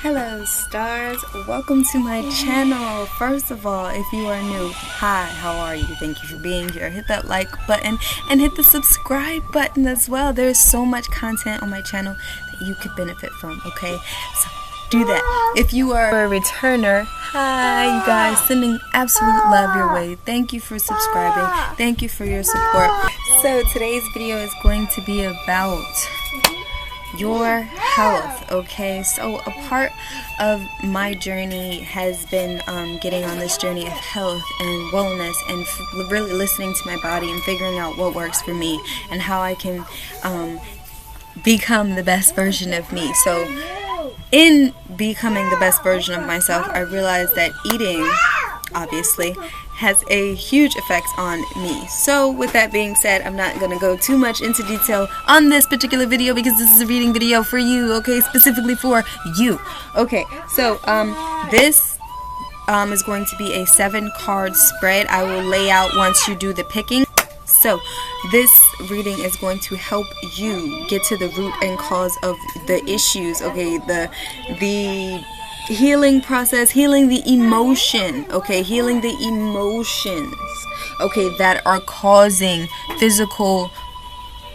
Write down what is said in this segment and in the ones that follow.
Hello stars, welcome to my channel. First of all, if you are new, hi, how are you? Thank you for being here. Hit that like button and hit the subscribe button as well. There's so much content on my channel that you could benefit from, okay? So do that. If you are a returner, hi you guys, sending absolute love your way. Thank you for subscribing. Thank you for your support. So today's video is going to be about your health, okay? So a part of my journey has been getting on this journey of health and wellness and really listening to my body and figuring out what works for me and how I can become the best version of me. So in becoming the best version of myself, I realized that eating, obviously, has a huge effect on me. So with that being said, I'm not going to go too much into detail on this particular video because this is a reading video for you, okay? Specifically for you. Okay, so this is going to be a 7-card spread. I will lay out once you do the picking. So this reading is going to help you get to the root and cause of the issues, okay? The healing process, healing the emotion, okay, healing the emotions, okay, that are causing physical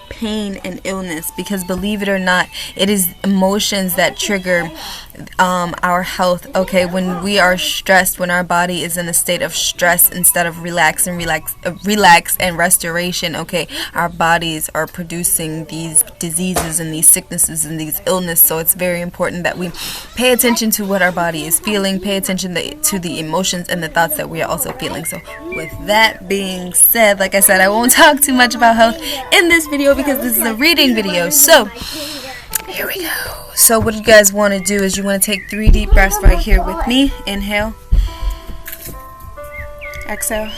pain and illness, because believe it or not, it is emotions that trigger our health, okay? When we are stressed, when our body is in a state of stress instead of relax and restoration, okay, our bodies are producing these diseases and these sicknesses and these illness. So it's very important that we pay attention to what our body is feeling, pay attention to the emotions and the thoughts that we are also feeling. So with that being said, like I said, I won't talk too much about health in this video because this is a reading video. So here we go. So what you guys want to do is you want to take 3 deep breaths right here with me. Inhale. Exhale.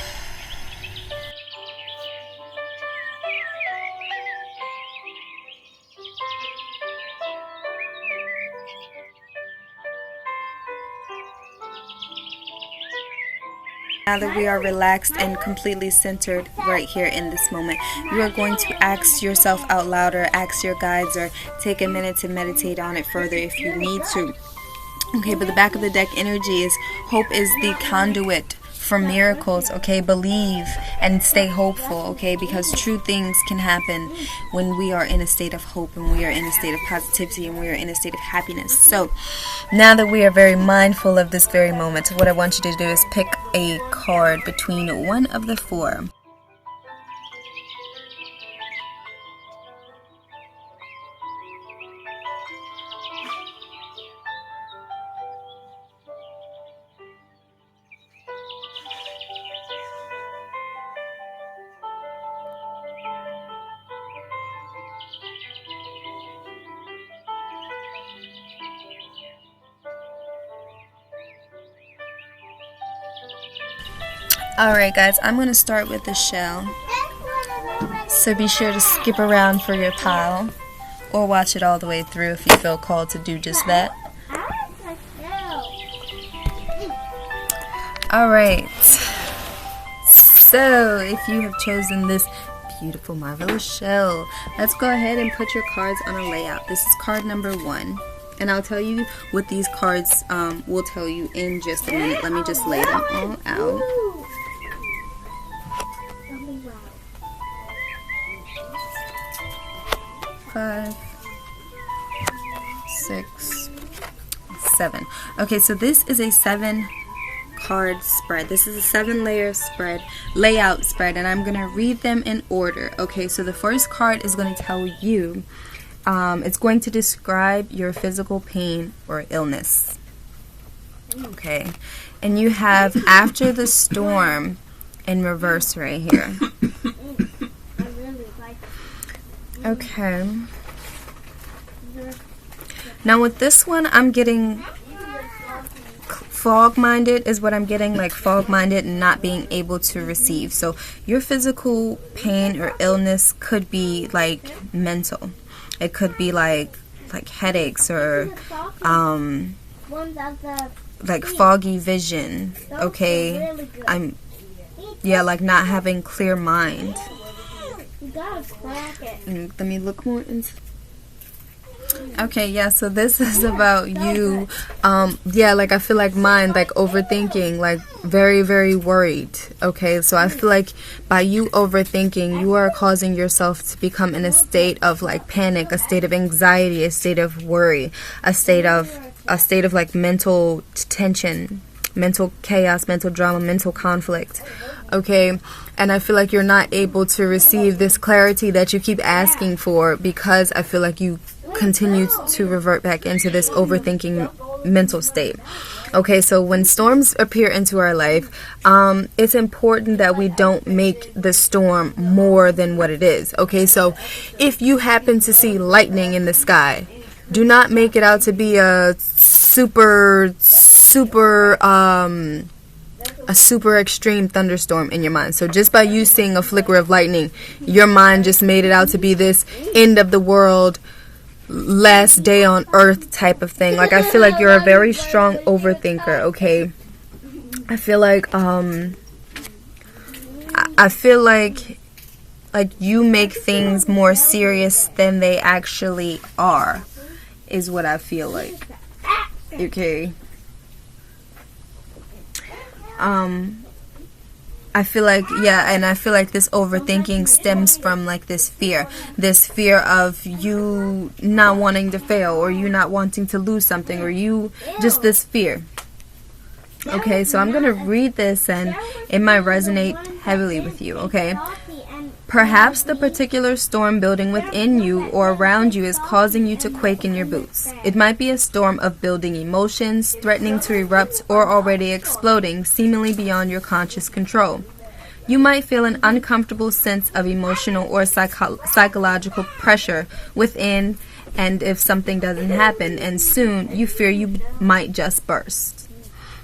Now that we are relaxed and completely centered right here in this moment, you are going to ask yourself out loud, or ask your guides, or take a minute to meditate on it further if you need to. Okay, but the back of the deck energy is hope is the conduit for miracles, okay? Believe and stay hopeful, okay? Because true things can happen when we are in a state of hope and we are in a state of positivity and we are in a state of happiness. So now that we are very mindful of this very moment, what I want you to do is pick a card between one of the 4. Alright guys, I'm going to start with the shell, so be sure to skip around for your pile, or watch it all the way through if you feel called to do just that. Alright, so if you have chosen this beautiful, marvelous shell, let's go ahead and put your cards on a layout. This is card number 1. And I'll tell you what these cards will tell you in just a minute. Let me just lay them all out. 5, 6, 7. Okay, so this is a 7-card spread. This is a 7-layer spread, layout spread, and I'm going to read them in order. Okay, so the first card is going to tell you, it's going to describe your physical pain or illness. Okay, and you have after the storm in reverse right here. Okay. Now with this one, I'm getting fog-minded is what I'm getting, like fog-minded and not being able to receive. So your physical pain or illness could be like mental. It could be like headaches or like foggy vision. Okay, like not having clear mind. You gotta crack it. Let me look more into. Okay, yeah, so this is about you. Yeah, like I feel like mine, like overthinking, like very, very worried. Okay, so I feel like by you overthinking, you are causing yourself to become in a state of like panic, a state of anxiety, a state of worry, a state of like mental tension, mental chaos, mental drama, mental conflict. Okay, and I feel like you're not able to receive this clarity that you keep asking for because I feel like you continue to revert back into this overthinking mental state. Okay, so when storms appear into our life, it's important that we don't make the storm more than what it is. Okay, so if you happen to see lightning in the sky, do not make it out to be a super extreme thunderstorm in your mind. So just by you seeing a flicker of lightning, your mind just made it out to be this end of the world, last day on earth type of thing. Like I feel like you're a very strong overthinker. Okay, I feel like you make things more serious than they actually are, is what I feel like. Okay. I feel like, yeah, and I feel like this overthinking stems from like this fear of you not wanting to fail, or you not wanting to lose something, or you just this fear. Okay, so I'm gonna read this and it might resonate heavily with you. Okay, perhaps the particular storm building within you or around you is causing you to quake in your boots. It might be a storm of building emotions, threatening to erupt or already exploding, seemingly beyond your conscious control. You might feel an uncomfortable sense of emotional or psychological pressure within, and if something doesn't happen, and soon you fear you might just burst.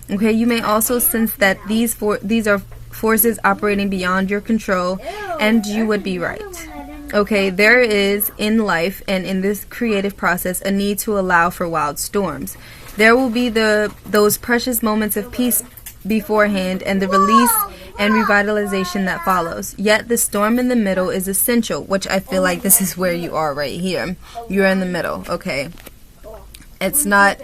Okay, you may also sense that these are forces operating beyond your control, and you would be right. Okay, there is in life and in this creative process a need to allow for wild storms. There will be those precious moments of peace beforehand and the release and revitalization that follows. Yet the storm in the middle is essential, which I feel like this is where you are right here. You're in the middle. Okay, it's not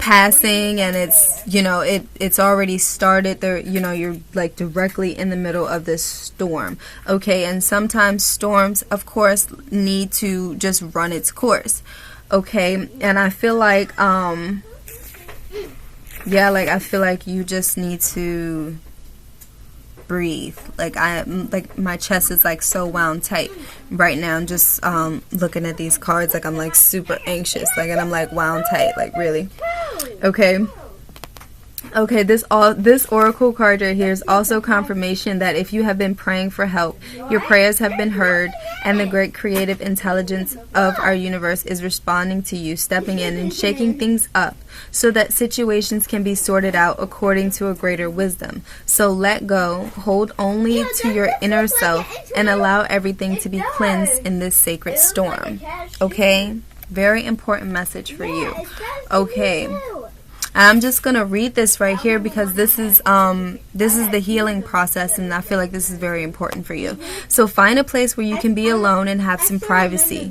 passing and it's, you know, it's already started there. You know, you're like directly in the middle of this storm. Okay, and sometimes storms of course need to just run its course. Okay, and I feel like yeah, like I feel like you just need to breathe. Like my chest is like so wound tight right now. I'm just looking at these cards, like I'm like super anxious, like, and I'm like wound tight, like really. Okay, this oracle card right here is also confirmation that if you have been praying for help, your prayers have been heard, and the great creative intelligence of our universe is responding to you, stepping in and shaking things up so that situations can be sorted out according to a greater wisdom. So let go, hold only to your inner self, and allow everything to be cleansed in this sacred storm. Okay? Very important message for you. Okay. I'm just going to read this right here because this is the healing process, and I feel like this is very important for you. So find a place where you can be alone and have some privacy,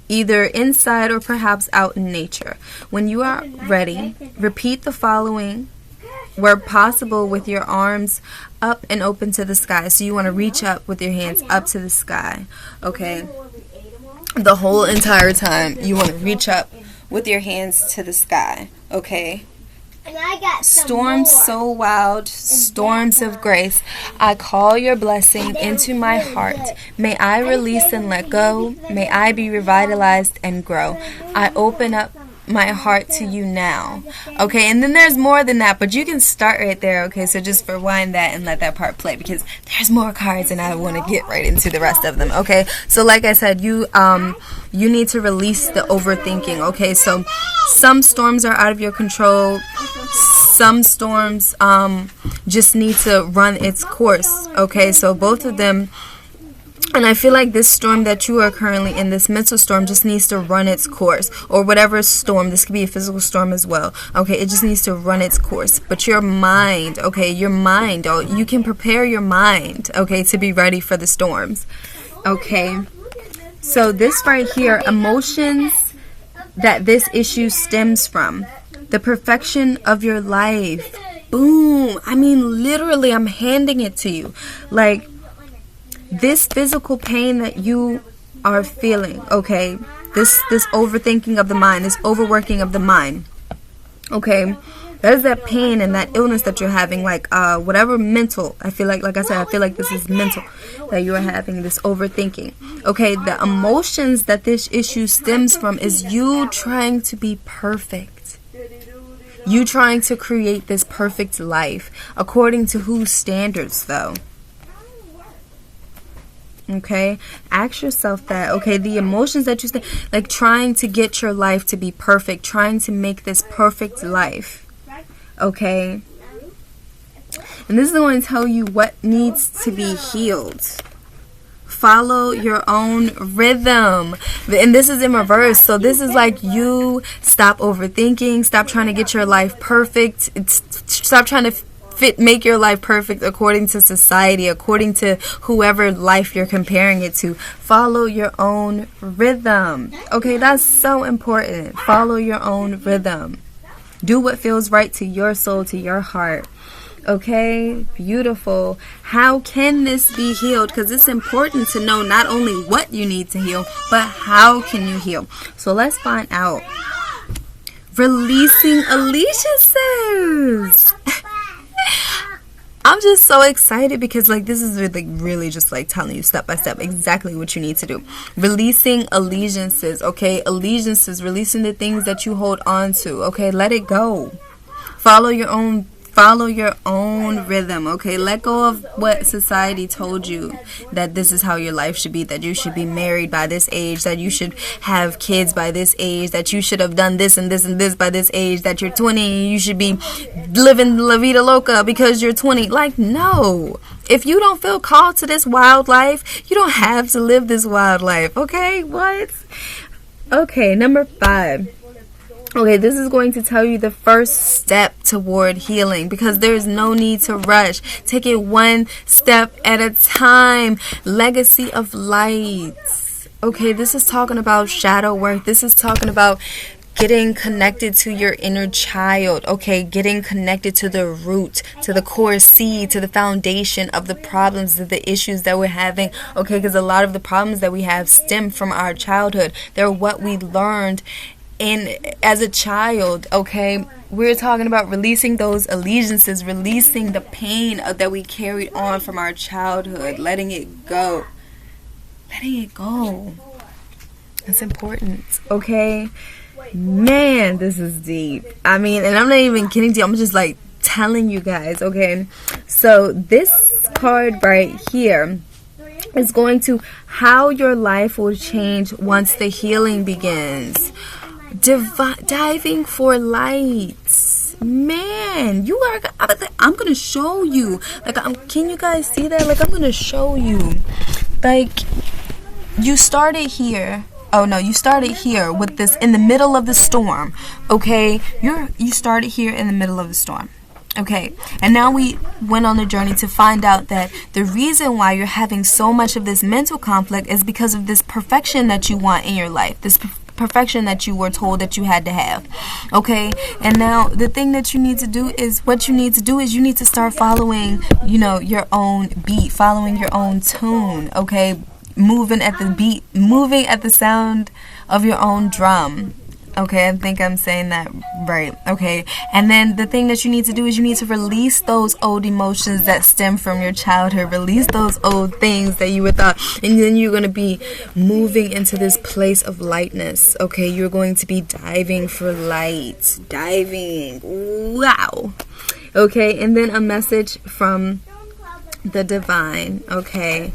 either inside or perhaps out in nature. When you are ready, repeat the following where possible with your arms up and open to the sky. So you want to reach up with your hands up to the sky. Okay. The whole entire time you want to reach up with your hands to the sky. Okay. And I got storms so wild, storms of grace. I call your blessing into my heart. May I release and let go. May I be revitalized and grow. I open up my heart to you now. Okay, and then there's more than that, but you can start right there. Okay, so just rewind that and let that part play because there's more cards and I want to get right into the rest of them. Okay, so like I said, you need to release the overthinking. Okay, so some storms are out of your control. Some storms just need to run its course. Okay, so both of them. And I feel like this storm that you are currently in, this mental storm, just needs to run its course. Or whatever storm, this could be a physical storm as well. Okay, it just needs to run its course. But your mind, okay, your mind, you can prepare your mind, okay, to be ready for the storms. Okay, so this right here, emotions that this issue stems from. The perfection of your life. Boom. I mean, literally, I'm handing it to you. Like, this physical pain that you are feeling, okay? This overthinking of the mind, this overworking of the mind, okay? That is that pain and that illness that you're having, like whatever mental. I feel like I said, I feel like this is mental that you are having, this overthinking. Okay, the emotions that this issue stems from is you trying to be perfect. You trying to create this perfect life. According to whose standards, though? Okay, ask yourself that. Okay, the emotions that you say, like trying to get your life to be perfect, trying to make this perfect life. Okay, and this is going to tell you what needs to be healed. Follow your own rhythm. And this is in reverse. So this is like you stop overthinking, stop trying to get your life perfect, stop trying to make your life perfect according to society, according to whoever life you're comparing it to. Follow your own rhythm. Okay, that's so important. Follow your own rhythm. Do what feels right to your soul, to your heart. Okay, beautiful. How can this be healed? Because it's important to know not only what you need to heal, but how can you heal. So let's find out. Releasing allegiances. I'm just so excited because like this is really just like telling you step by step exactly what you need to do. Releasing allegiances, okay? Allegiances, releasing the things that you hold on to, okay? Let it go. Follow your own rhythm, okay? Let go of what society told you, that this is how your life should be, that you should be married by this age, that you should have kids by this age, that you should have done this and this and this by this age, that you're 20 and you should be living la vida loca because you're 20. Like, no. If you don't feel called to this wild life, you don't have to live this wild life, okay? What? Okay, number 5. Okay, this is going to tell you the first step toward healing because there's no need to rush. Take it one step at a time. Legacy of lights. Okay, this is talking about shadow work. This is talking about getting connected to your inner child. Okay, getting connected to the root, to the core seed, to the foundation of the problems, of the issues that we're having. Okay, because a lot of the problems that we have stem from our childhood. They're what we learned as a child. Okay, we're talking about releasing those allegiances, releasing the pain that we carried on from our childhood, letting it go. That's important. Okay, man, this is deep. I mean, and I'm not even kidding you, I'm just like telling you guys. Okay, so this card right here is going to how your life will change once the healing begins. Diving for lights. Man, you are, I'm gonna show you. Like, can you guys see that? Like, I'm gonna show you. Like, you started here. Oh no, you started here with this in the middle of the storm. Okay, you started here in the middle of the storm. Okay, and now we went on a journey to find out that the reason why you're having so much of this mental conflict is because of this perfection that you want in your life. This perfection that you were told that you had to have. Okay, and now the thing that you need to do is you need to start following, your own beat, following your own tune. Okay, moving at the beat, moving at the sound of your own drum. Okay, I think I'm saying that right. Okay, and then the thing that you need to do is you need to release those old emotions that stem from your childhood. Release those old things that you were thought, and then you're going to be moving into this place of lightness. Okay, you're going to be diving for light. Diving. Wow. Okay, and then a message from the divine. Okay.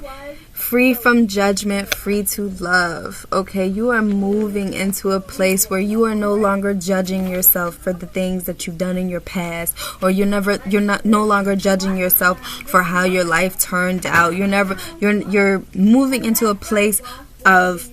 Free from judgment, free to love. Okay, you are moving into a place where you are no longer judging yourself for the things that you've done in your past, or you're no longer judging yourself for how your life turned out. You're moving into a place of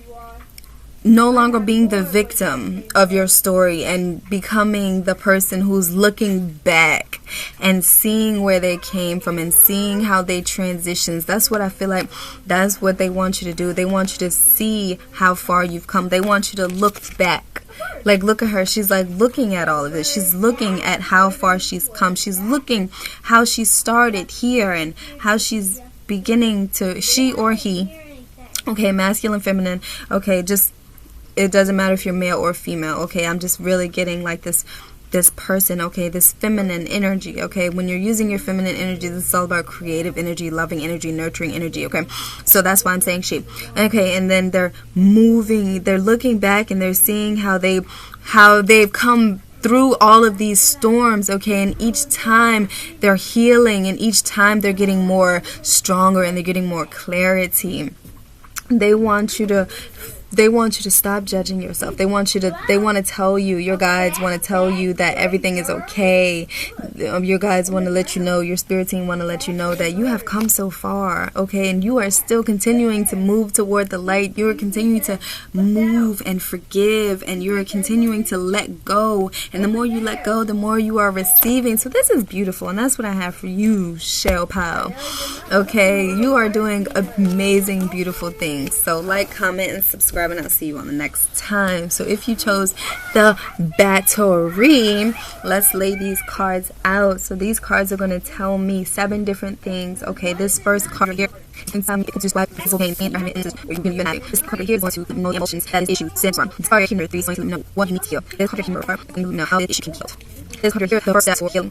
no longer being the victim of your story and becoming the person who's looking back and seeing where they came from and seeing how they transitions. That's what I feel like. That's what they want you to do. They want you to see how far you've come. They want you to look back like, look at her. She's like looking at all of this. She's looking at how far she's come. She's looking how she started here and how she's beginning to, she or he, okay, masculine, feminine, okay, just, it doesn't matter if you're male or female, okay, I'm just really getting like this person, okay, this feminine energy, okay, when you're using your feminine energy, this is all about creative energy, loving energy, nurturing energy, okay, so that's why I'm saying she, okay, and then they're moving, they're looking back and they're seeing how they've come through all of these storms, okay, and each time they're healing and each time they're getting more stronger and they're getting more clarity. They want you to stop judging yourself. They want to tell you, your guides want to tell you that everything is okay. Your guides want to let you know, your spirit team want to let you know that you have come so far, okay, and you are still continuing to move toward the light. You are continuing to move and forgive, and you are continuing to let go, and the more you let go, the more you are receiving. So this is beautiful, and that's what I have for you, Shell Pal. Okay, you are doing amazing, beautiful things. So like, comment, and subscribe, and I'll see you on the next time. So if you chose the battery, let's lay these cards out. So these cards are going to tell me 7 different things. Okay, this first card here, this card here is going to know the emotions that this issue stems from. This card here, 3 is going to know what you need to heal. This card here, know how the issue can be healed. This card here, the first step for healing.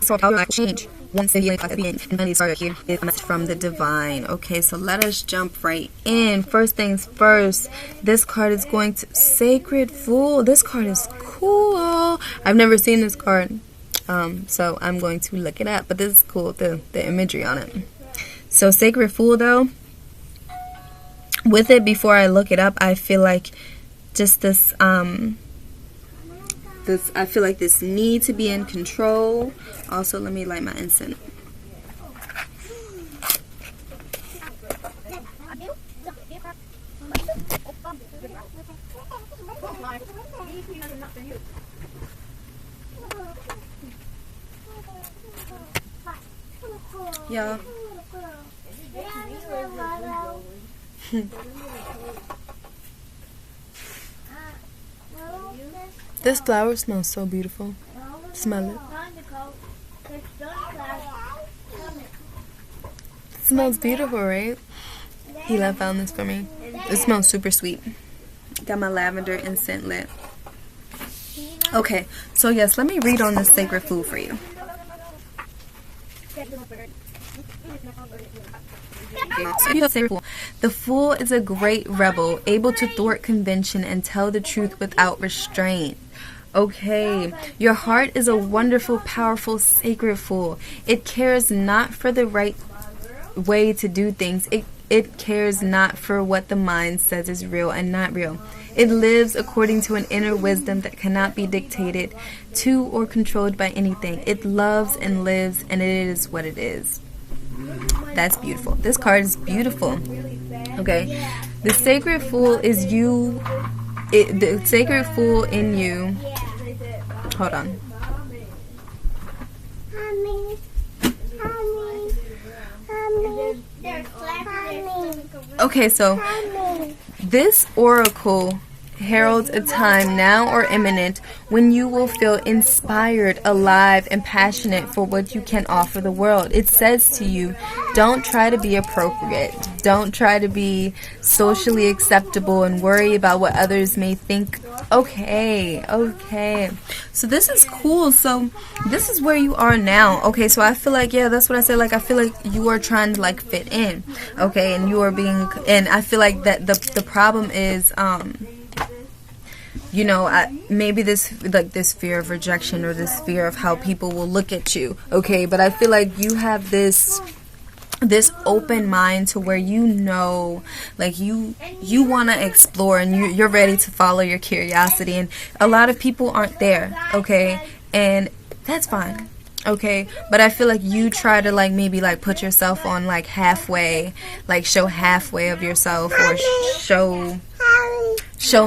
So how life will change once the healing process begins. And then this card here is a message from the divine. Okay, so let us jump right in. First things first, this card is going to Sacred Fool. This card is cool. I've never seen this card, so I'm going to look it up. But this is cool, the imagery on it. So Sacred Fool, though, with it, before I look it up, I feel like just this I feel like this need to be in control. Also, let me light my incense. Yeah. This flower smells so beautiful. Smell it. It smells beautiful, right? Hila found this for me. It smells super sweet. Got my lavender incense lit. Okay, so yes, let me read on this Sacred Fool for you. The fool is a great rebel, able to thwart convention and tell the truth without restraint. Okay, your heart is a wonderful, powerful, sacred fool. It cares not for the right way to do things. It cares not for what the mind says is real and not real. It lives according to an inner wisdom that cannot be dictated to or controlled by anything. It loves and lives, and it is what it is. That's beautiful. This card is beautiful. Okay, the Sacred Fool is you. The Sacred Fool in you. Hold on. Okay, so this oracle heralds a time now or imminent when you will feel inspired, alive, and passionate for what you can offer the world. It says to you, don't try to be appropriate. Don't try to be socially acceptable and worry about what others may think. Okay. So this is cool. So this is where you are now. Okay, so I feel like, yeah, that's what I said. Like, I feel like you are trying to, like, fit in. Okay, and you are being, and I feel like that the problem is, you know, maybe this fear of rejection or this fear of how people will look at you, okay? But I feel like you have this open mind to where you know, like, you want to explore and you're ready to follow your curiosity. And a lot of people aren't there, okay? And that's fine, okay? But I feel like you try to, like, maybe, like, put yourself on, like, halfway, like, show halfway of yourself, or show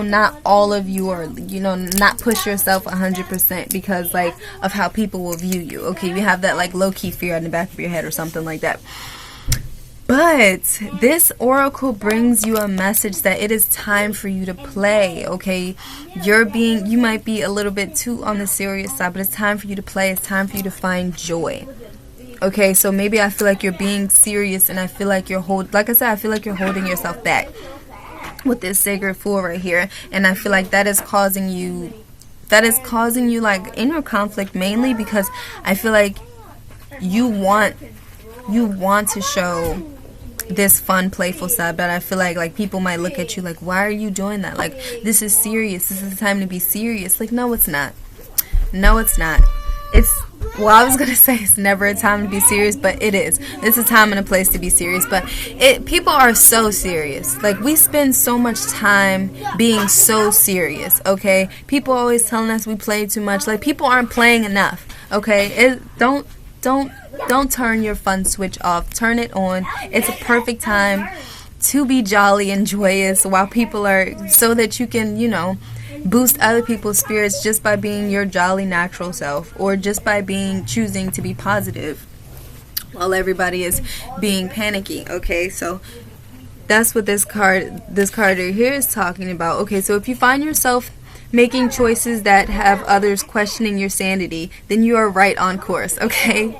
not all of you, or, you know, not push yourself 100% because, like, of how people will view you. Okay, you have that, like, low-key fear in the back of your head or something like that. But this oracle brings you a message that it is time for you to play, okay? You might be a little bit too on the serious side, but it's time for you to play. It's time for you to find joy. Okay, so maybe I feel like you're being serious, and I feel like I feel like you're holding yourself back with this sacred fool right here, and I feel like that is causing you like inner conflict, mainly because I feel like you want to show this fun, playful side, but I feel like people might look at you like, why are you doing that? Like, this is serious. This is the time to be serious. Like, no, it's not. No, it's not. I was going to say it's never a time to be serious, but it is. It's a time and a place to be serious, but people are so serious. Like, we spend so much time being so serious, okay? People always telling us we play too much. Like, people aren't playing enough, okay? Don't turn your fun switch off. Turn it on. It's a perfect time to be jolly and joyous while people are, so that you can, boost other people's spirits just by being your jolly natural self, or just by choosing to be positive while everybody is being panicky. Okay, so that's what this card right here is talking about. Okay, so if you find yourself making choices that have others questioning your sanity, then you are right on course. Okay,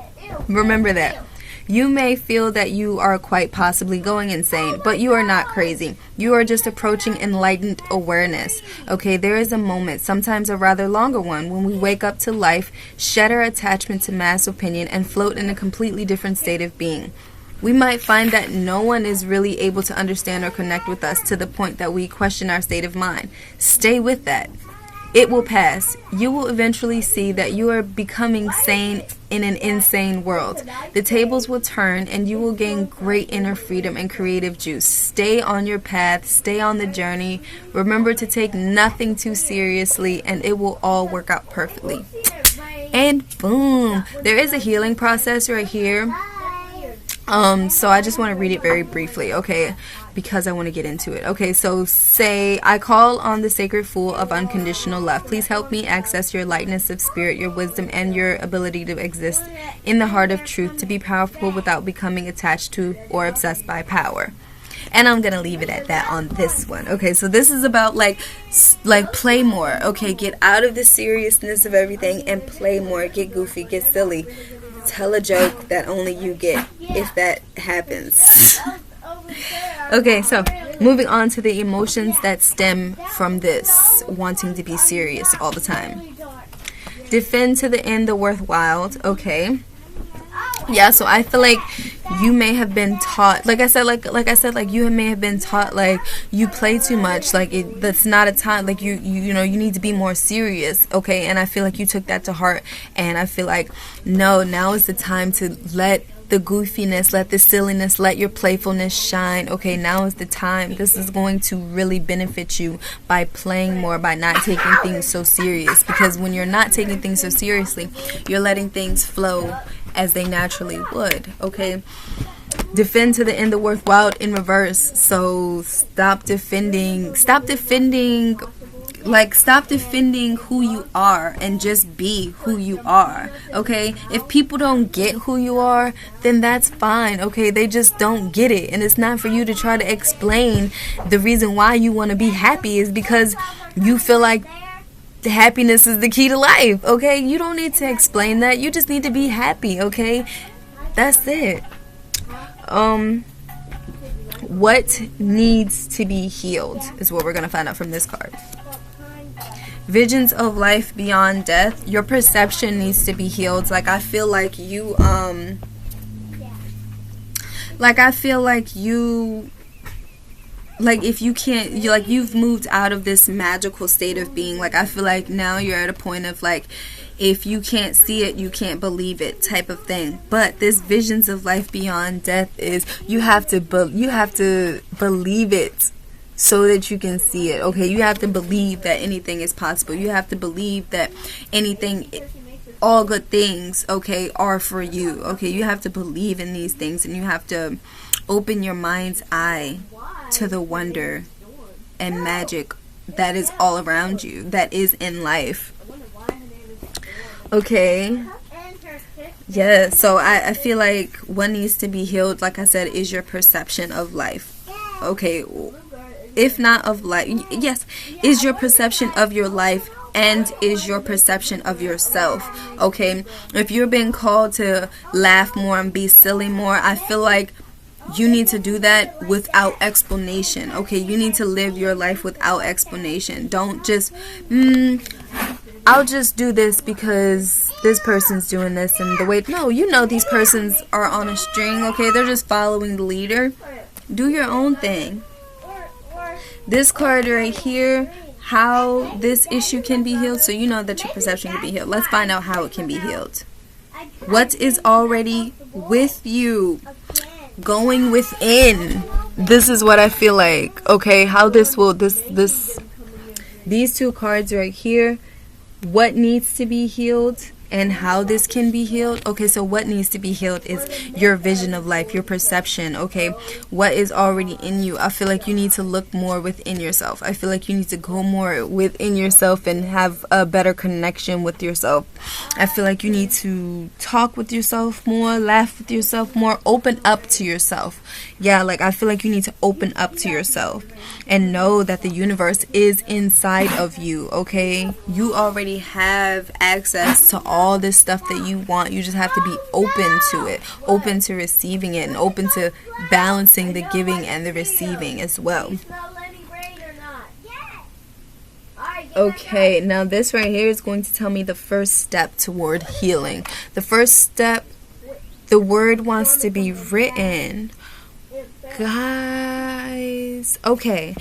remember that. You may feel that you are quite possibly going insane, but you are not crazy. You are just approaching enlightened awareness. Okay, there is a moment, sometimes a rather longer one, when we wake up to life, shed our attachment to mass opinion, and float in a completely different state of being. We might find that no one is really able to understand or connect with us to the point that we question our state of mind. Stay with that. It will pass. You will eventually see that you are becoming sane in an insane world. The tables will turn and you will gain great inner freedom and creative juice. Stay on your path. Stay on the journey. Remember to take nothing too seriously, and it will all work out perfectly. And boom. There is a healing process right here. So I just want to read it very briefly, okay, because I want to get into it. Okay, so say, I call on the sacred fool of unconditional love. Please help me access your lightness of spirit, your wisdom, and your ability to exist in the heart of truth, to be powerful without becoming attached to or obsessed by power. And I'm going to leave it at that on this one. Okay, so this is about like play more. Okay, get out of the seriousness of everything and play more. Get goofy, get silly. Tell a joke that only you get, if that happens. Okay, so moving on to the emotions that stem from this wanting to be serious all the time. Defend to the end the worthwhile. Okay. Yeah, so I feel like you may have been taught, like I said, you may have been taught, like, you play too much, like, that's not a time, like, you need to be more serious, okay, and I feel like you took that to heart, and I feel like, no, now is the time to let the goofiness, let the silliness, let your playfulness shine. Okay, now is the time. This is going to really benefit you by playing more, by not taking things so serious, because when you're not taking things so seriously, you're letting things flow as they naturally would. Okay, defend to the end the worthwhile in reverse. So stop defending who you are and just be who you are. Okay, if people don't get who you are, then that's fine. Okay, they just don't get it, and it's not for you to try to explain the reason why you want to be happy is because you feel like the happiness is the key to life. Okay, you don't need to explain that. You just need to be happy. Okay, that's it. What needs to be healed is what we're going to find out from this card. Visions of life beyond death. Your perception needs to be healed. Like, I feel like you if you can't, you've moved out of this magical state of being. Like, I feel like now you're at a point of, like, if you can't see it, you can't believe it type of thing. But this visions of life beyond death is you have to believe it so that you can see it. Okay, you have to believe that anything is possible. You have to believe that all good things, okay, are for you. Okay, you have to believe in these things, and you have to open your mind's eye to the wonder and magic that is all around you, that is in life. Okay, Yeah, so I feel like what needs to be healed, like I said, is your perception of life. Okay, if not of life, yes, is your perception of your life and is your perception of yourself. Okay, if you're being called to laugh more and be silly more, I feel like you need to do that without explanation. Okay, you need to live your life without explanation. Don't just I'll just do this because this person's doing this and the way. No, you know these persons are on a string. Okay, they're just following the leader. Do your own thing. This card right here, how this issue can be healed, so you know that your perception can be healed. Let's find out how it can be healed. What is already with you, going within. This is what I feel like. Okay, how this will, these two cards right here, what needs to be healed and how this can be healed. Okay, so what needs to be healed is your vision of life, your perception. Okay, what is already in you. I feel like you need to look more within yourself. I feel like you need to go more within yourself and have a better connection with yourself. I feel like you need to talk with yourself more, laugh with yourself more, open up to yourself. Yeah, like I feel like you need to open up to yourself and know that the universe is inside of you. Okay, you already have access to all this stuff that you want. You just have to be open to it, open to receiving it, and open to balancing the giving and the receiving as well. Okay, now this right here is going to tell me the first step toward healing. The first step, the word wants to be written. Guys, okay,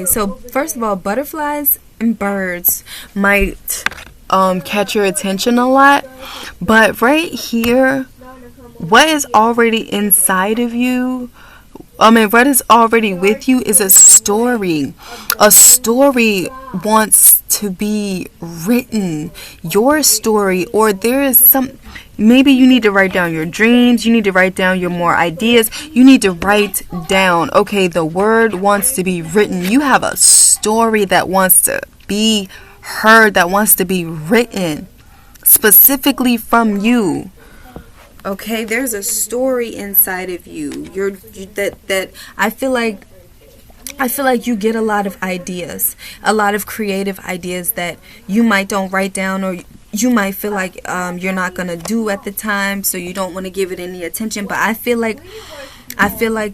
so first of all, butterflies and birds might catch your attention a lot, but right here, what is already inside of you, what is already with you is a story. A story wants to be written. Your story, or there is some. Maybe you need to write down your dreams. You need to write down your more ideas. You need to write down. Okay, the word wants to be written. You have a story that wants to be heard, that wants to be written specifically from you. Okay, there's a story inside of you. I feel like you get a lot of ideas, a lot of creative ideas that you might don't write down, or you might feel like you're not gonna do at the time, so you don't want to give it any attention. But I feel like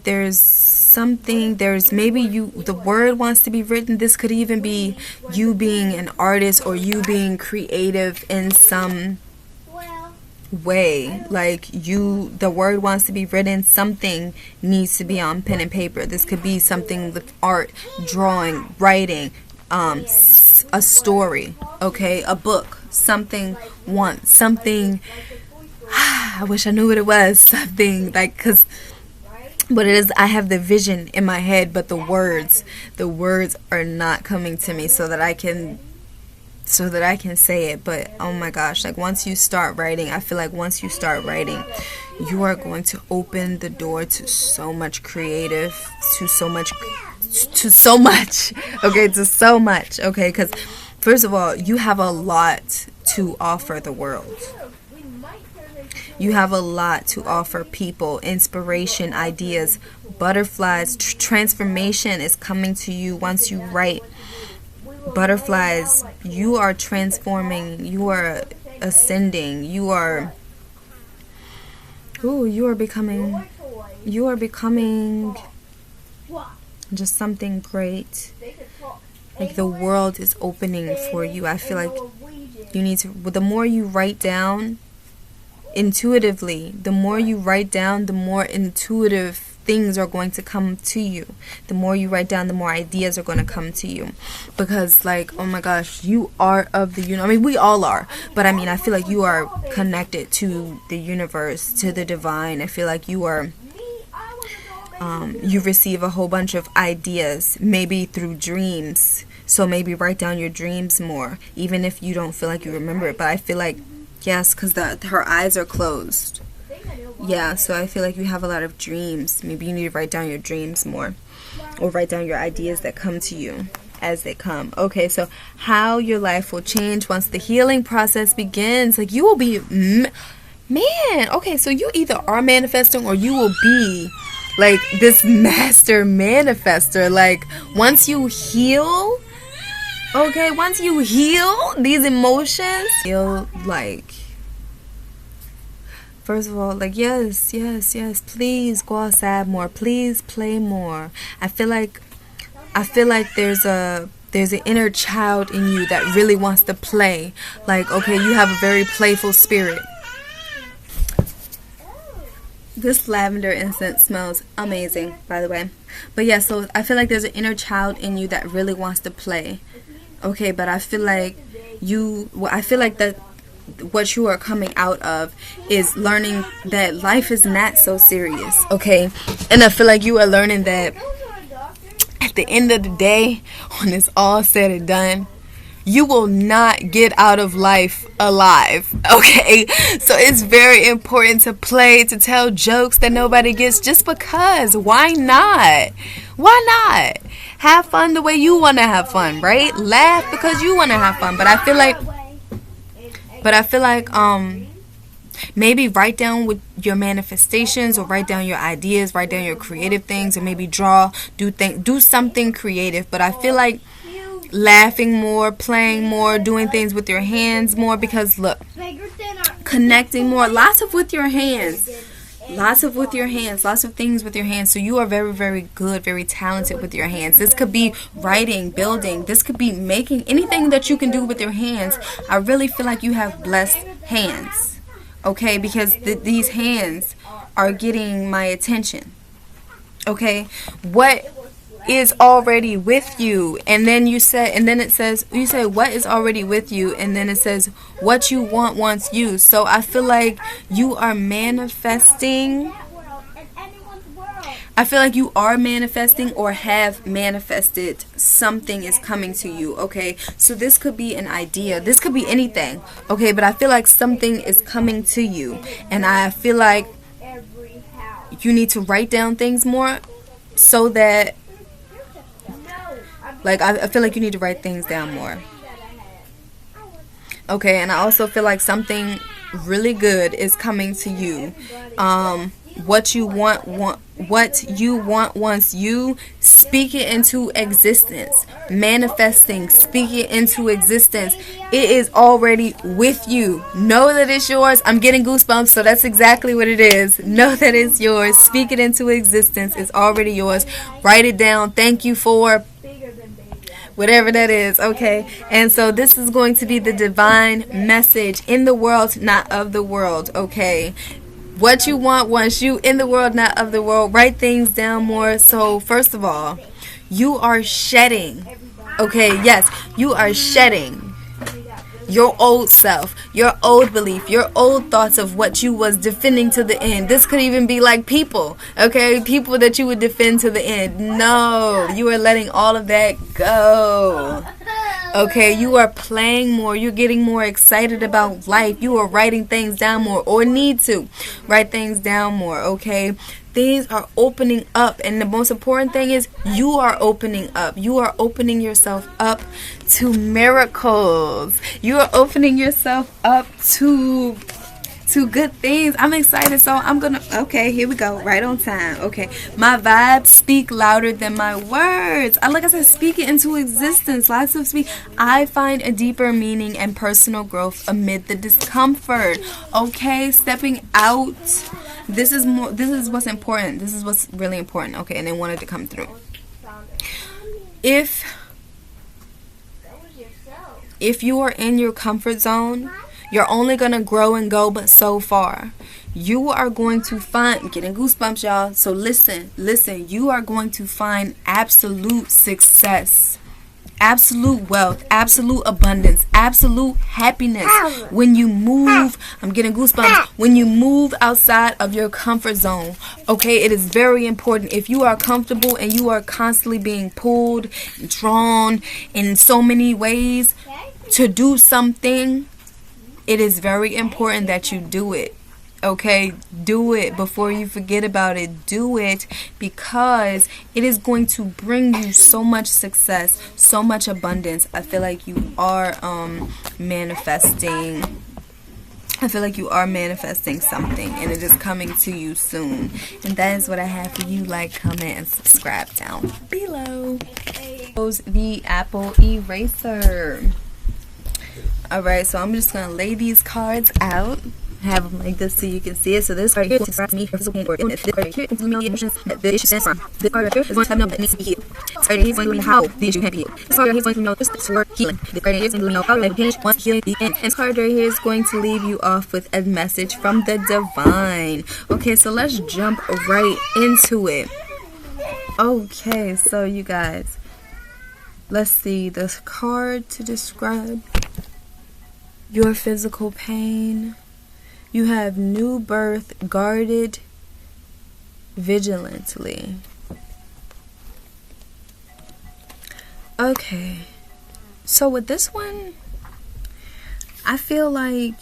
there's something, there's maybe the word wants to be written. This could even be you being an artist or you being creative in some way. Like the word wants to be written. Something needs to be on pen and paper. This could be something with art, drawing, writing, a story, okay, a book, something. I wish I knew what it was. Something like, because what it is, I have the vision in my head, but the words are not coming to me so that I can say it. But oh my gosh, like once you start writing, I feel like once you start writing, you are going to open the door to so much creative, to so much, okay, because first of all, you have a lot to offer the world. You have a lot to offer people, inspiration, ideas, butterflies. Transformation is coming to you once you write. Butterflies, you are transforming, you are ascending, you are becoming just something great. Like the world is opening for you. I feel like you need to, the more you write down intuitively, the more you write down, the more intuitive things are going to come to you. The more you write down, the more ideas are going to come to you. Because like, oh my gosh, you are of the universe. I mean, we all are. But I mean, I feel like you are connected to the universe, to the divine. I feel like you are, you receive a whole bunch of ideas, maybe through dreams. So maybe write down your dreams more, even if you don't feel like you remember it. But I feel like, yes, because her eyes are closed. Yeah, so I feel like you have a lot of dreams. Maybe you need to write down your dreams more, or write down your ideas that come to you as they come. Okay, so how your life will change once the healing process begins. Like you will be Man, okay, so you either are manifesting or you will be like this master manifester. Like, once you heal, okay, once you heal these emotions, feel like, first of all, like, yes, please go outside more, please play more. I feel like there's an inner child in you that really wants to play. Like, okay, you have a very playful spirit. This lavender incense smells amazing, by the way. But yeah, so I feel like there's an inner child in you that really wants to play. Okay, but I feel like that what you are coming out of is learning that life is not so serious. Okay, and I feel like you are learning that at the end of the day, when it's all said and done, you will not get out of life alive, okay? So it's very important to play, to tell jokes that nobody gets, just because. Why not? Why not? Have fun the way you want to have fun, right? Laugh because you want to have fun. But I feel like maybe write down with your manifestations, or write down your ideas, write down your creative things, or maybe draw, do something creative. But I feel like laughing more, playing more, doing things with your hands more, because look, connecting more, lots of things with your hands, so you are very, very good, very talented with your hands. This could be writing, building, this could be making, anything that you can do with your hands. I really feel like you have blessed hands, okay, because these hands are getting my attention. Okay, what is already with you, and then you say what is already with you, and then it says what you want wants you. So I feel like you are manifesting. I feel like you are manifesting or have manifested. Something is coming to you, okay? So this could be an idea, this could be anything, okay? But I feel like something is coming to you, and I feel like you need to write down things more, so that, like, I feel like you need to write things down more. Okay, and I also feel like something really good is coming to you. What you want wants you. Speak it into existence. Manifesting, speak it into existence. It is already with you. Know that it's yours. I'm getting goosebumps, so that's exactly what it is. Know that it's yours. Speak it into existence. It's already yours. Write it down. Thank you for whatever that is, okay? And so this is going to be the divine message: in the world, not of the world, okay? What you want wants you, in the world, not of the world. Write things down more. So first of all, you are shedding, okay? Yes, you are shedding your old self, your old belief, your old thoughts of what you was defending to the end. This could even be like people, okay? People that you would defend to the end. No, you are letting all of that go. Okay, you are playing more. You're getting more excited about life. You are writing things down more, or need to write things down more, okay? Things are opening up, and the most important thing is you are opening up. You are opening yourself up to miracles. You are opening yourself up to good things. I'm excited, so I'm gonna, okay, here we go, right on time. Okay, my vibes speak louder than my words. Like I said, speak it into existence. Lots of speak. I find a deeper meaning and personal growth amid the discomfort. Okay, stepping out. This is what's important. This is what's really important. Okay, and they wanted to come through. If you are in your comfort zone, you're only going to grow and go but so far. You are going to find, I'm getting goosebumps, y'all. So listen, you are going to find absolute success, absolute wealth, absolute abundance, absolute happiness when you move. I'm getting goosebumps. When you move outside of your comfort zone, okay? It is very important. If you are comfortable and you are constantly being pulled, drawn in so many ways to do something, it is very important that you do it. Okay, do it before you forget about it. Do it, because it is going to bring you so much success, so much abundance. I feel like you are manifesting. I feel like you are manifesting something and it is coming to you soon. And that is what I have for you. Like, comment, and subscribe down below. The Apple Eraser. Alright, so I'm just going to lay these cards out. Have them like this so you can see it. So this card here describes me, physical pain or illness. This card here is the emotions that the issue stems from. This card right here is going to have no that needs to be healed. This card here is going to know how the issue can be healed. This card right here is going to know just for healing. This card here is going to know how to finish once healing begins. And this card right here is going to leave you off with a message from the divine. Okay, so let's jump right into it. Okay, so you guys, let's see this card to describe your physical pain. You have new birth, guarded vigilantly. Okay, so with this one, I feel like,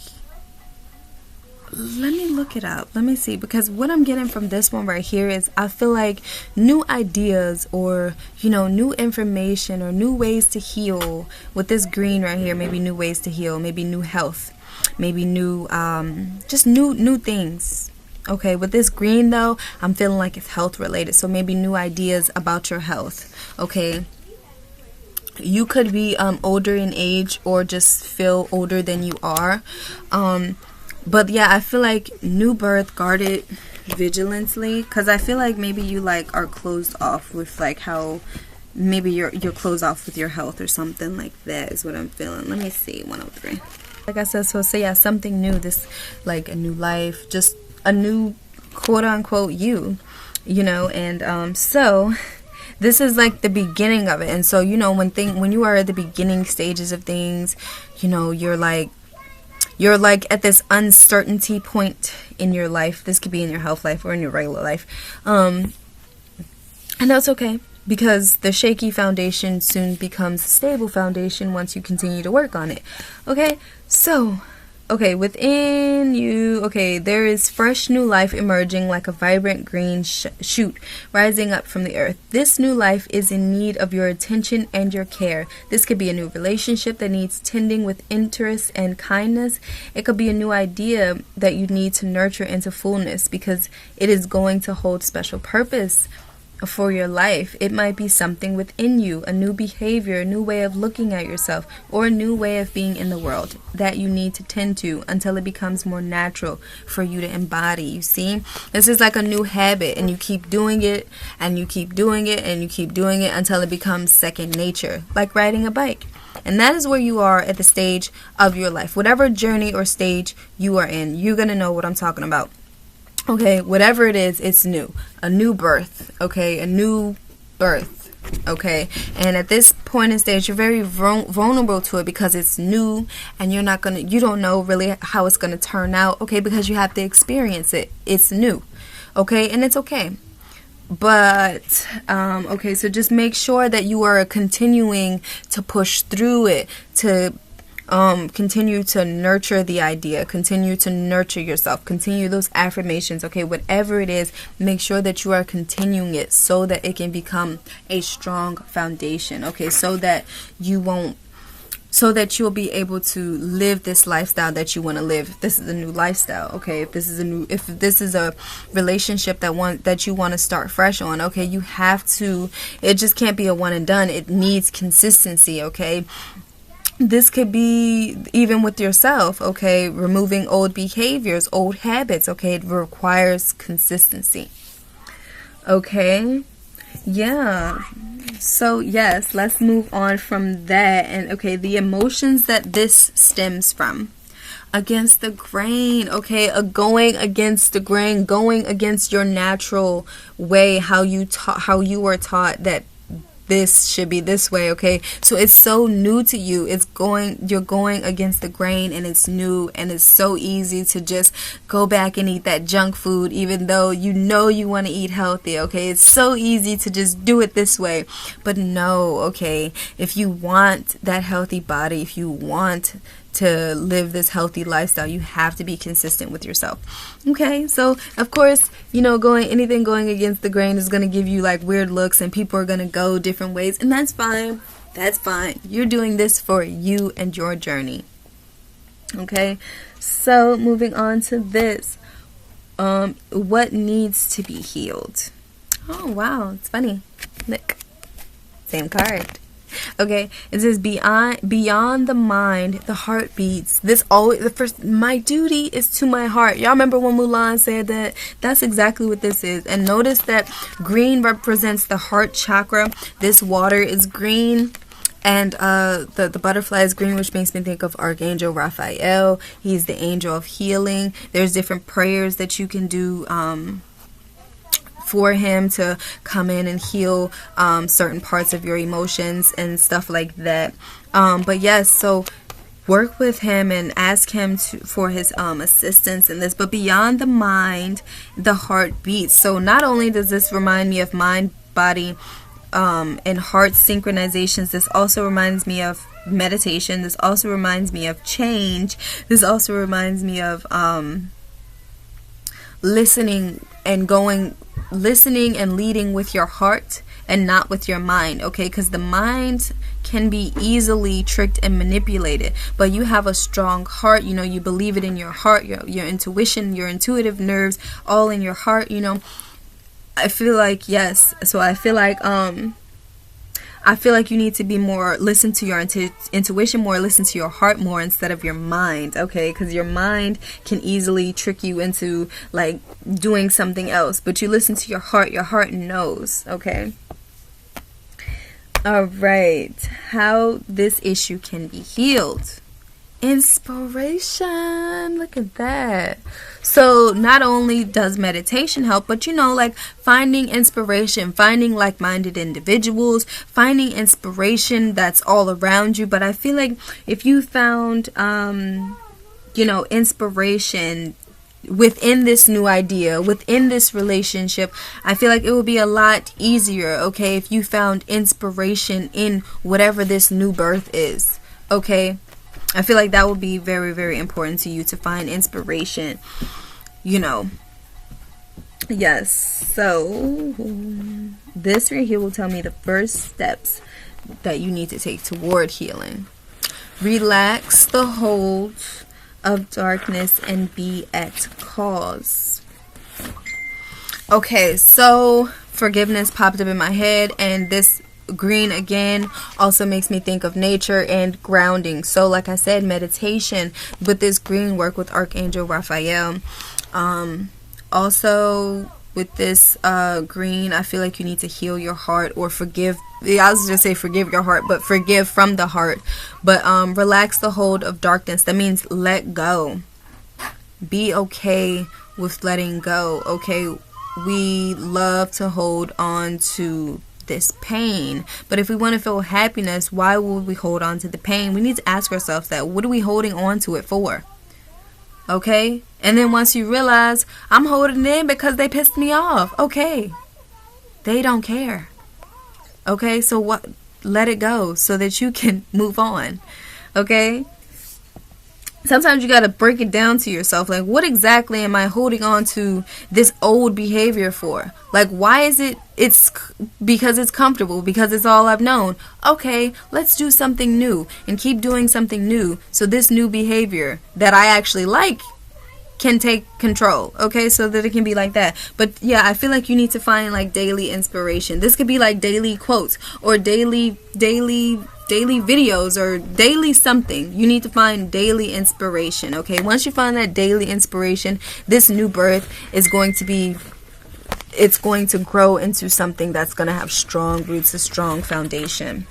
let me look it up. Let me see, because what I'm getting from this one right here is I feel like new ideas or, you know, new information or new ways to heal. With this green right here, maybe new ways to heal, maybe new health. Maybe new, just new things. Okay, with this green though, I'm feeling like it's health related. So maybe new ideas about your health. Okay, you could be older in age or just feel older than you are. But yeah, I feel like new birth, guarded vigilantly, because I feel like maybe you like are closed off with like how maybe you're closed off with your health or something like that is what I'm feeling. Let me see, 103. Like I said, so yeah, something new, this like a new life, just a new quote unquote you know, and so this is like the beginning of it. And so, you know, when you are at the beginning stages of things, you know, you're like at this uncertainty point in your life. This could be in your health life or in your regular life, and that's okay, because the shaky foundation soon becomes a stable foundation once you continue to work on it. Okay, so, okay, within you, okay, there is fresh new life emerging like a vibrant green shoot rising up from the earth. This new life is in need of your attention and your care. This could be a new relationship that needs tending with interest and kindness. It could be a new idea that you need to nurture into fullness because it is going to hold special purpose for your life. It might be something within you, a new behavior, a new way of looking at yourself, or a new way of being in the world that you need to tend to until it becomes more natural for you to embody. You see, this is like a new habit, and you keep doing it and you keep doing it and you keep doing it until it becomes second nature, like riding a bike. And that is where you are at the stage of your life. Whatever journey or stage you are in, you're gonna know what I'm talking about. Okay, whatever it is, it's new. A new birth, okay? A new birth, okay? And at this point in stage, you're very vulnerable to it because it's new and you don't know really how it's going to turn out, okay? Because you have to experience it. It's new, okay? And it's okay. But, okay, so just make sure that you are continuing to push through it, to continue to nurture the idea, continue to nurture yourself, continue those affirmations, okay? Whatever it is, make sure that you are continuing it so that it can become a strong foundation, okay? So that you'll be able to live this lifestyle that you want to live. This is a new lifestyle, okay? If this is a relationship that you want to start fresh on, okay, you have to, it just can't be a one and done. It needs consistency, okay? This could be even with yourself, okay? Removing old behaviors, old habits, okay? It requires consistency. Okay? Yeah. So, yes, let's move on from that. And, okay, the emotions that this stems from. Against the grain, okay? Going against the grain, going against your natural way, how you were taught that this should be this way, okay? So it's so new to you. You're going against the grain, and it's new, and it's so easy to just go back and eat that junk food even though you know you want to eat healthy, okay? It's so easy to just do it this way. But no, okay? If you want that healthy body, if you want to live this healthy lifestyle, you have to be consistent with yourself. Okay, so of course, you know, anything going against the grain is going to give you like weird looks, and people are going to go different ways, and that's fine. That's fine. You're doing this for you and your journey. Okay, so moving on to this. What needs to be healed? Oh, wow, it's funny. Look, same card. Okay, it says beyond the mind, the heart beats. This always the first. My duty is to my heart. Y'all remember when Mulan said that? That's exactly what this is. And notice that green represents the heart chakra. This water is green. And the butterfly is green, which makes me think of Archangel Raphael. He's the angel of healing. There's different prayers that you can do for him to come in and heal certain parts of your emotions and stuff like that. But yes, so work with him and ask him for his assistance in this. But beyond the mind, the heart beats. So not only does this remind me of mind, body, and heart synchronizations, this also reminds me of meditation. This also reminds me of change. This also reminds me of listening and leading with your heart and not with your mind. Okay, because the mind can be easily tricked and manipulated, but you have a strong heart. You know, you believe it in your heart, your intuition, your intuitive nerves, all in your heart. You know, I feel like, yes, so I feel like you need to be more, listen to your intuition more, listen to your heart more instead of your mind, okay? Because your mind can easily trick you into, like, doing something else. But you listen to your heart knows, okay? All right. How this issue can be healed. Inspiration. Look at that. So not only does meditation help, but you know, like finding inspiration, finding like-minded individuals, finding inspiration that's all around you. But I feel like if you found inspiration within this new idea, within this relationship, I feel like it would be a lot easier, okay, if you found inspiration in whatever this new birth is, okay? I feel like that would be very, very important to you, to find inspiration, you know. Yes, so this right here will tell me the first steps that you need to take toward healing. Relax the hold of darkness and be at cause. Okay, so forgiveness popped up in my head, and this green again also makes me think of nature and grounding. So like I said, meditation, but this green work with Archangel Raphael. Also with this green, I feel like you need to heal your heart or forgive. I was just say forgive your heart, but forgive from the heart. But relax the hold of darkness. That means let go. Be okay with letting go. Okay, we love to hold on to this pain, but if we want to feel happiness, why would we hold on to the pain? We need to ask ourselves that. What are we holding on to it for? Okay, and then once you realize, I'm holding it in because they pissed me off. Okay, they don't care. Okay, so what? Let it go so that you can move on. Okay, sometimes you got to break it down to yourself. Like, what exactly am I holding on to this old behavior for? Like, why is it? It's because it's comfortable, because it's all I've known. Okay, let's do something new and keep doing something new so this new behavior that I actually like can take control. Okay, so that it can be like that. But yeah, I feel like you need to find like daily inspiration. This could be like daily quotes or daily videos or daily something. You need to find daily inspiration. Okay, once you find that daily inspiration, this new birth is going to be, it's going to grow into something that's going to have strong roots, a strong foundation.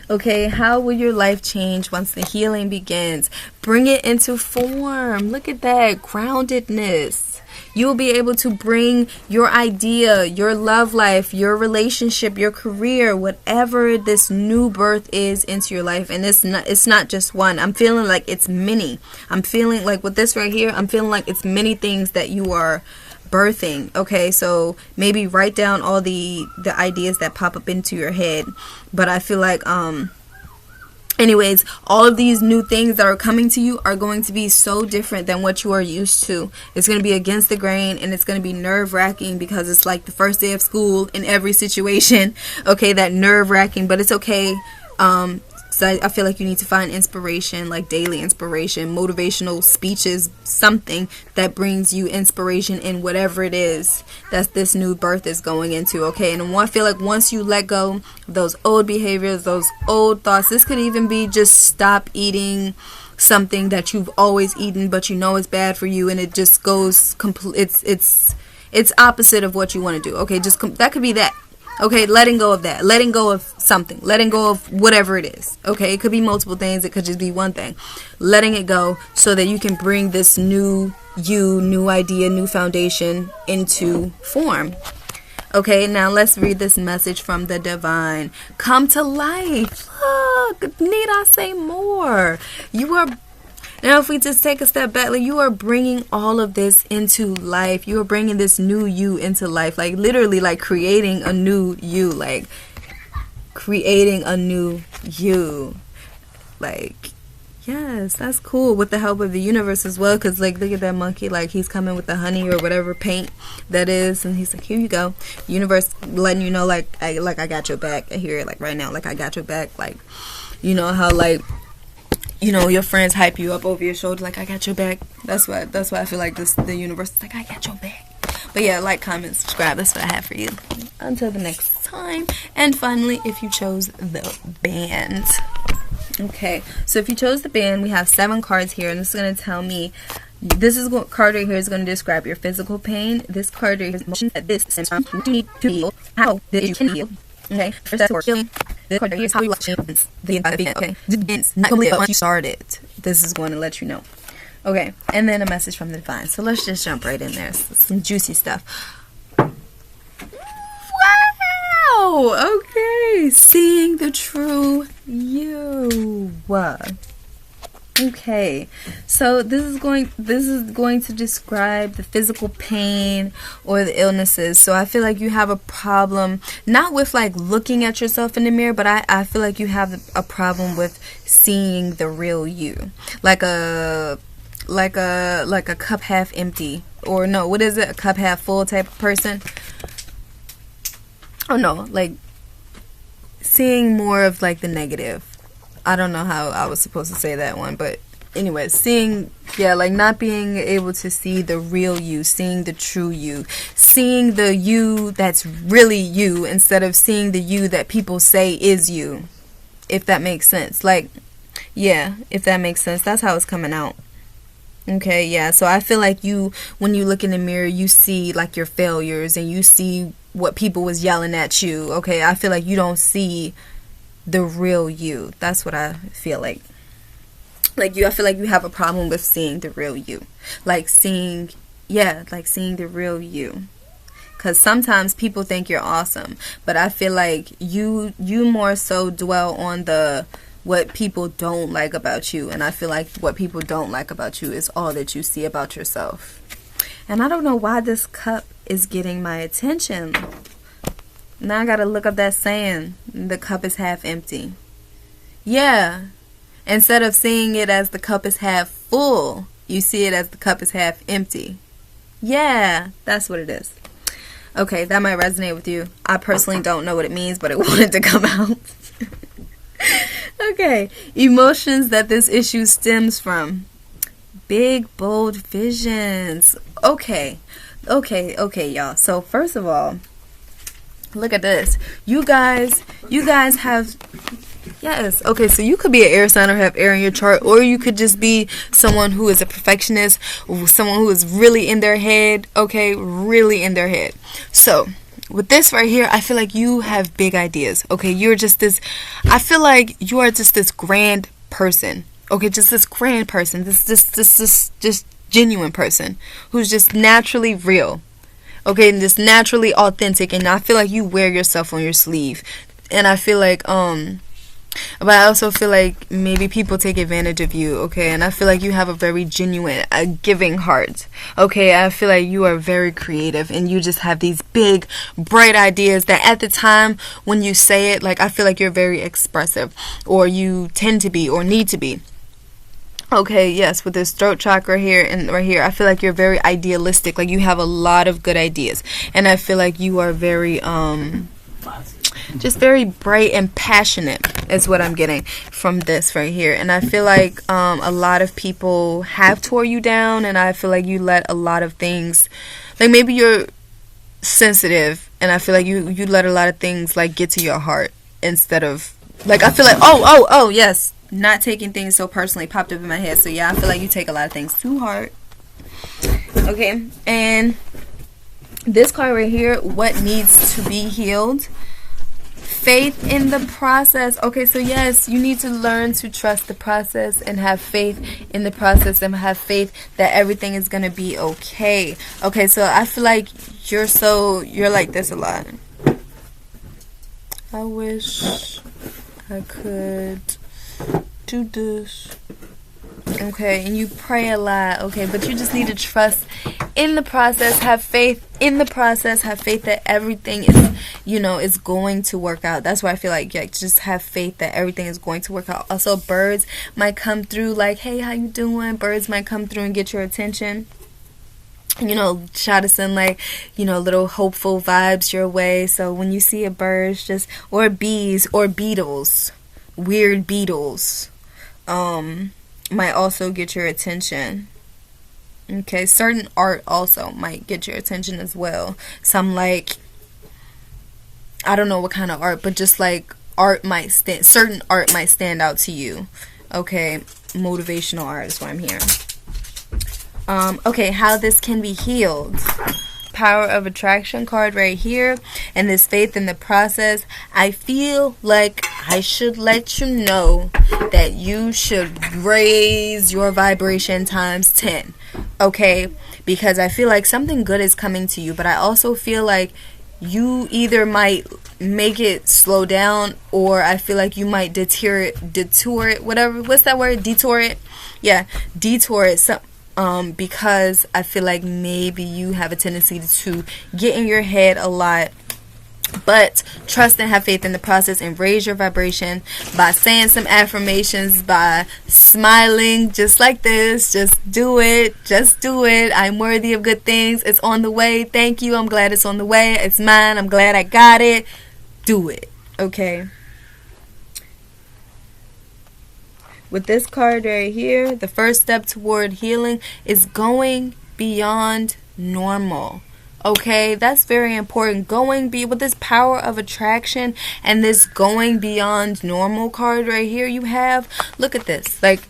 Okay, how will your life change once the healing begins? Bring it into form. Look at that groundedness. You'll be able to bring your idea, your love life, your relationship, your career, whatever this new birth is into your life. And it's not just one. I'm feeling like it's many. I'm feeling like with this right here, I'm feeling like it's many things that you are birthing. Okay, so maybe write down all the ideas that pop up into your head. But I feel like anyways, all of these new things that are coming to you are going to be so different than what you are used to. It's going to be against the grain, and it's going to be nerve-wracking because it's like the first day of school in every situation. Okay, that nerve-wracking, but it's okay. So I feel like you need to find inspiration, like daily inspiration, motivational speeches, something that brings you inspiration in whatever it is that this new birth is going into, okay? And I feel like once you let go of those old behaviors, those old thoughts, this could even be just stop eating something that you've always eaten, but you know it's bad for you, and it just goes it's opposite of what you want to do, okay? That could be that. Okay, letting go of that. Letting go of something. Letting go of whatever it is. Okay, it could be multiple things. It could just be one thing. Letting it go so that you can bring this new you, new idea, new foundation into form. Okay, now let's read this message from the divine. Come to life. Look, need I say more? You are... Now, if we just take a step back, like, you are bringing all of this into life. You are bringing this new you into life. Like, literally, like, creating a new you. Like, creating a new you. Like, yes, that's cool. With the help of the universe as well. Because, like, look at that monkey. Like, he's coming with the honey or whatever paint that is. And he's like, here you go. Universe letting you know, like, I got your back. I hear it, like, right now. Like, I got your back. Like, you know how, like... You know, your friends hype you up over your shoulder, like, I got your back. That's why I feel like the universe is like, I got your back. But yeah, like, comment, subscribe. That's what I have for you. Until the next time. And finally, if you chose the band. Okay, so if you chose the band, we have 7 cards here, and this is going to tell me, card right here is going to describe your physical pain. This card right here is emotions at this time you need to heal. How did you can heal? Okay, first step for healing. This card right here is how you watch the entire thing. Okay, it's not complete, but once you started, this is going to let you know. Okay, and then a message from the divine. So let's just jump right in there. Some juicy stuff. Wow! Okay, seeing the true you. Okay, so this is going to describe the physical pain or the illnesses. So I feel like you have a problem, not with like looking at yourself in the mirror, but I feel like you have a problem with seeing the real you, like a cup half empty, or no, what is it? A cup half full type of person. Oh no, like seeing more of like the negative. I don't know how I was supposed to say that one, but anyway, like not being able to see the real you, seeing the true you, seeing the you that's really you instead of seeing the you that people say is you, if that makes sense. Like, yeah, if that makes sense. That's how it's coming out. Okay, yeah, so I feel like when you look in the mirror, you see like your failures and you see what people was yelling at you. Okay, I feel like you don't see the real you. That's what I feel like. I feel like you have a problem with seeing the real you. Seeing the real you. Because sometimes people think you're awesome, but I feel like you more so dwell on what people don't like about you, and I feel like what people don't like about you is all that you see about yourself. And I don't know why this cup is getting my attention. Now I gotta look up that saying, the cup is half empty. Yeah. Instead of seeing it as the cup is half full, you see it as the cup is half empty. Yeah, that's what it is. Okay, that might resonate with you. I personally don't know what it means, but it wanted to come out. Okay, emotions that this issue stems from. Big, bold visions. Okay, y'all. So first of all, look at this. You guys have, yes. Okay, so you could be an air sign or have air in your chart, or you could just be someone who is a perfectionist, or someone who is really in their head. Okay, really in their head. So with this right here, I feel like you have big ideas. Okay, I feel like you are just this grand person. Okay, just this grand person, this genuine person who's just naturally real. Okay, and just naturally authentic, and I feel like you wear yourself on your sleeve. And I feel like but I also feel like maybe people take advantage of you, okay? And I feel like you have a very genuine, giving heart, okay? I feel like you are very creative, and you just have these big, bright ideas that at the time when you say it, like, I feel like you're very expressive, or you tend to be, or need to be. Okay, yes, with this throat chakra here and right here, I feel like you're very idealistic. Like, you have a lot of good ideas. And I feel like you are very, just very bright and passionate is what I'm getting from this right here. And I feel like a lot of people have tore you down, and I feel like you let a lot of things, like maybe you're sensitive, and I feel like you let a lot of things like get to your heart instead of, like, I feel like oh yes, not taking things so personally popped up in my head. So yeah, I feel like you take a lot of things too hard. Okay, and this card right here, what needs to be healed? Faith in the process. Okay, so yes, you need to learn to trust the process and have faith in the process and have faith that everything is going to be okay. Okay, so I feel like you're like this a lot. I wish I could do this. Okay, and you pray a lot, okay, but you just need to trust in the process, have faith in the process, have faith that everything is, is going to work out. That's why I feel like, just have faith that everything is going to work out. Also, birds might come through like, hey, how you doing? Birds might come through and get your attention. Try to send like, little hopeful vibes your way. So when you see a bird, or bees or beetles, weird beetles, might also get your attention. Okay, certain art also might get your attention as well. Some like, I don't know what kind of art, but just like certain art might stand out to you. Okay, motivational art is what I'm hearing. Okay, how this can be healed. Power of attraction card right here, and this faith in the process. I feel like I should let you know that you should raise your vibration times 10. Okay, because I feel like something good is coming to you, but I also feel like you either might make it slow down, or I feel like you might detour it, whatever, what's that word, detour it? Yeah, detour it, because I feel like maybe you have a tendency to get in your head a lot. But trust and have faith in the process and raise your vibration by saying some affirmations, by smiling just like this. Just do it. Just do it. I'm worthy of good things. It's on the way. Thank you. I'm glad it's on the way. It's mine. I'm glad I got it. Do it. Okay. With this card right here, the first step toward healing is going beyond normal. Okay, that's very important. With this power of attraction and this going beyond normal card right here you have, look at this. Like,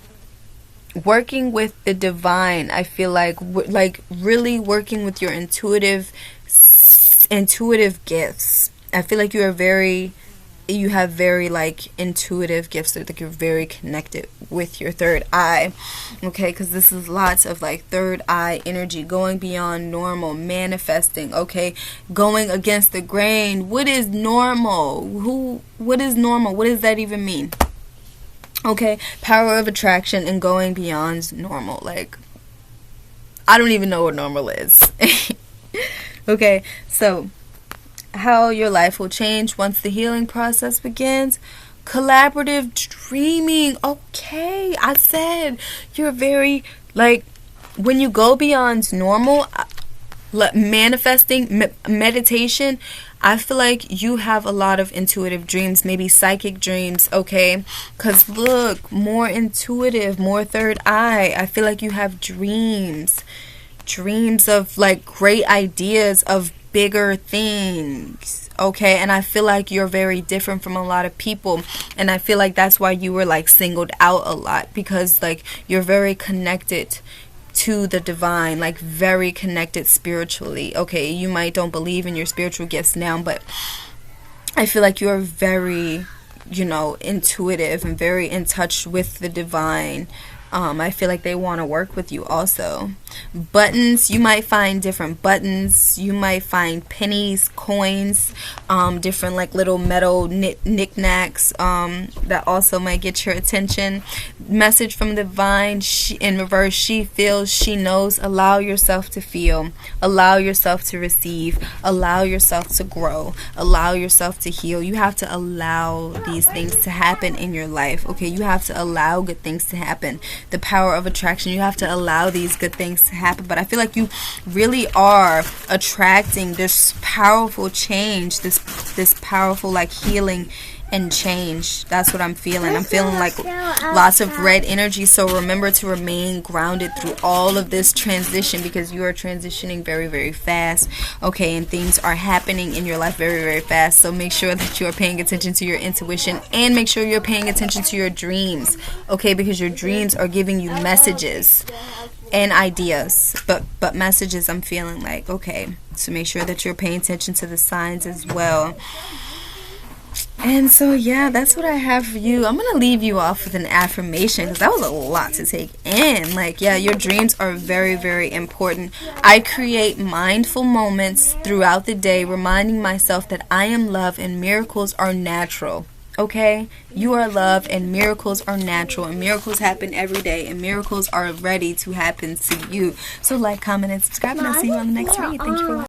working with the divine, I feel like really working with your intuitive gifts. I feel like you have very like intuitive gifts, so like you're very connected with your third eye. Okay, because this is lots of like third eye energy, going beyond normal, manifesting. Okay, going against the grain. What is normal? What is normal? What does that even mean? Okay, power of attraction and going beyond normal. Like, I don't even know what normal is. Okay, so how your life will change once the healing process begins. Collaborative dreaming. Okay, I said you're very, like, when you go beyond normal, manifesting, meditation, I feel like you have a lot of intuitive dreams, maybe psychic dreams, okay? Because look, more intuitive, more third eye. I feel like you have dreams of like great ideas, of bigger things, okay? And I feel like you're very different from a lot of people, and I feel like that's why you were like singled out a lot, because like you're very connected to the divine, like very connected spiritually. Okay, you might don't believe in your spiritual gifts now, but I feel like you're very, intuitive and very in touch with the divine. I feel like they want to work with you also. Buttons, you might find different buttons. You might find pennies, coins, different like little metal knickknacks that also might get your attention. Message from the divine, in reverse, she feels, she knows. Allow yourself to feel. Allow yourself to receive. Allow yourself to grow. Allow yourself to heal. You have to allow these things to happen in your life. Okay, you have to allow good things to happen. the power of attraction. You have to allow these good things to happen. But I feel like you really are attracting this powerful change, this powerful like healing and change. That's what I'm feeling. I'm feeling like lots of red energy. So remember to remain grounded through all of this transition, because you are transitioning very, very fast. Okay, and things are happening in your life very, very fast. So make sure that you are paying attention to your intuition, and make sure you're paying attention to your dreams. Okay, because your dreams are giving you messages and ideas, but messages, I'm feeling like. Okay, so make sure that you're paying attention to the signs as well. And so yeah, that's what I have for you. I'm gonna leave you off with an affirmation, because that was a lot to take in. Like, yeah, your dreams are very, very important. I create mindful moments throughout the day, reminding myself that I am love and miracles are natural. Okay, you are love and miracles are natural, and miracles happen every day, and miracles are ready to happen to you. So like, comment, and subscribe, and I'll see you on the next read. Thank you for watching.